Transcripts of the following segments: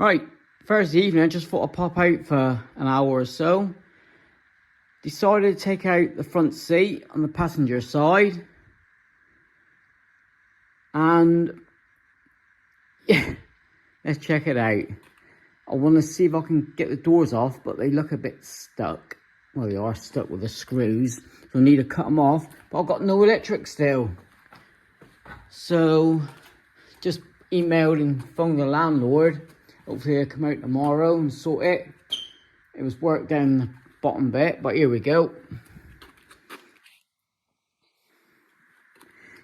Right, Thursday evening, I just thought I'd pop out for an hour or so. Decided to take out the front seat on the passenger side. And yeah, let's check it out. I want to see if I can get the doors off, but they look a bit stuck. Well, they are stuck with the screws, so I need to cut them off. But I've got no electric still. So, just emailed and phoned the landlord. Hopefully they'll come out tomorrow and sort it. It was work down the bottom bit, but here we go.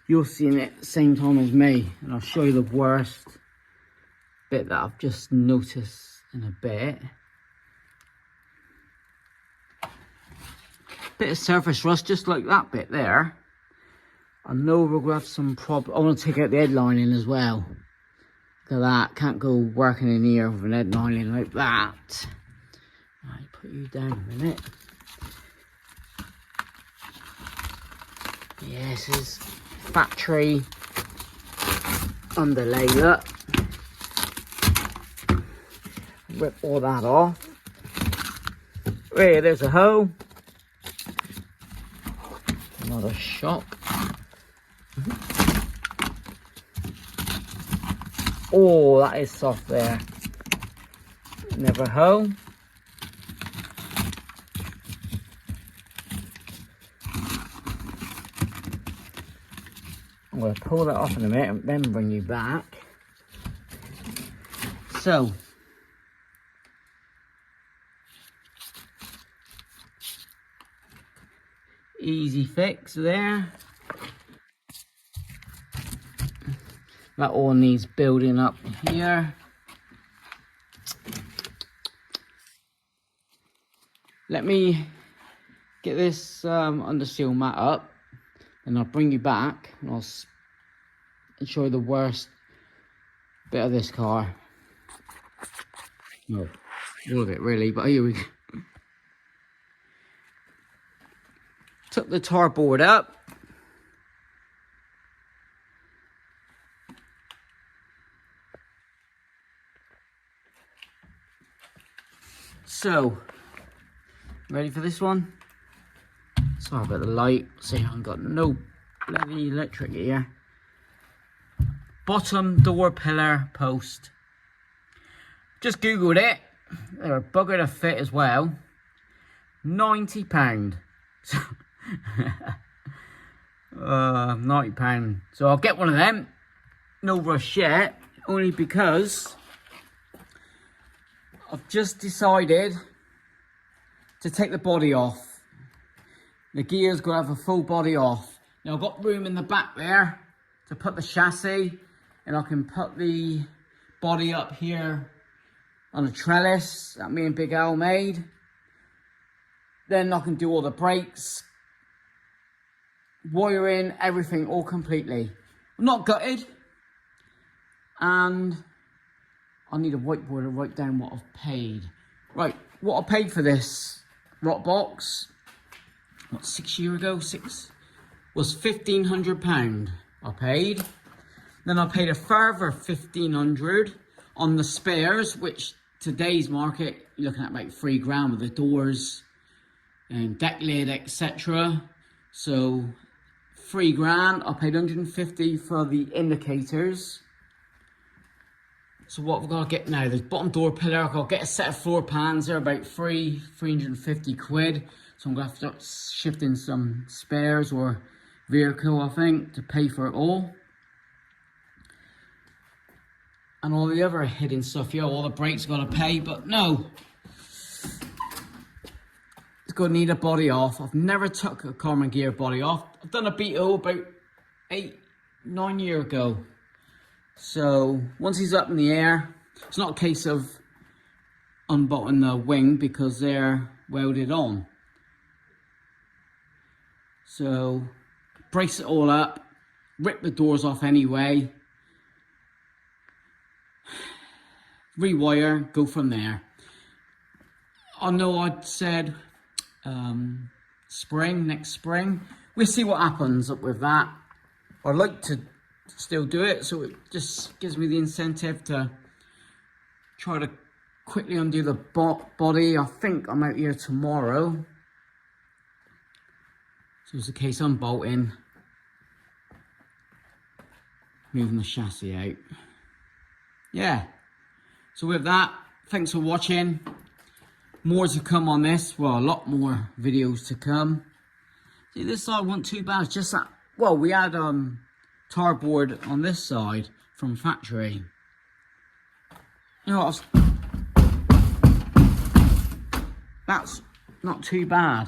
You'll see it at the same time as me, and I'll show you the worst bit that I've just noticed in a bit. Bit of surface rust, just like that bit there. I know we're going to have some problem. I want to take out the headlining as well. Look at that. Can't go working in here with an headlining like that. Right, put you down a minute. Yeah, this is factory underlay, look. Rip all that off. Right, there's a hole. Another shock. Oh, that is soft there. Another hole. I'm going to pull that off in a minute and then bring you back. So, easy fix there. That all needs building up here. Let me get this under seal mat up, and I'll bring you back and I'll show you the worst bit of this car. No, all of it really, but here we go. Took the tar board up. So, ready for this one? Sorry about the light. See, I've got no bloody electric here. Bottom door pillar post. Just googled it. They're a bugger to fit as well. £90. £90. So I'll get one of them. No rush yet, only because I've just decided to take the body off. The Ghia's going to have a full body off. Now I've got room in the back there to put the chassis, and I can put the body up here on a trellis that me and Big Al made. Then I can do all the brakes, wiring, everything all completely. I'm not gutted, and I need a whiteboard to write down what I've paid. Right, what I paid for this rock box, what, 6 years ago, was £1,500 I paid. Then I paid a further £1,500 on the spares, which today's market, you're looking at about £3 with the doors and deck lid, etc. So £3, I paid £150 for the indicators. So what we've got to get now, the bottom door pillar, I've got to get a set of floor pans. They're about 350 quid. So I'm going to have to start shifting some spares or vehicle, I think, to pay for it all. And all the other hidden stuff, yeah, all the brakes got to pay, but no. It's going to need a body off. I've never took a Karmann Ghia body off. I've done a Beetle about 8-9 years ago. So once he's up in the air, it's not a case of unbolting the wing because they're welded on. So brace it all up, rip the doors off anyway, rewire, go from there. I know I'd said next spring. We'll see what happens up with that. I'd like to still do it, so it just gives me the incentive to try try to quickly undo the body. I think I'm out here tomorrow. So it's a case I'm bolting, moving the chassis out. Yeah. So with that, thanks for watching. More to come on this. Well, a lot more videos to come. See, this side wasn't too bad. It's just that, well, we had tar board on this side from factory. You know what? That's not too bad.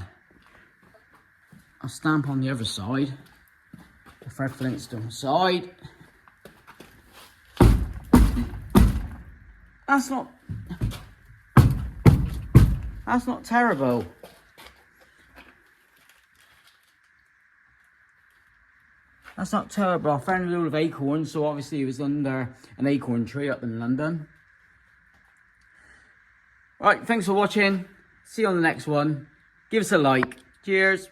I'll stamp on the other side. If everything's to the side. That's not terrible. That's not terrible. I found a load of acorns, so obviously it was under an acorn tree up in London. Right, thanks for watching. See you on the next one. Give us a like. Cheers.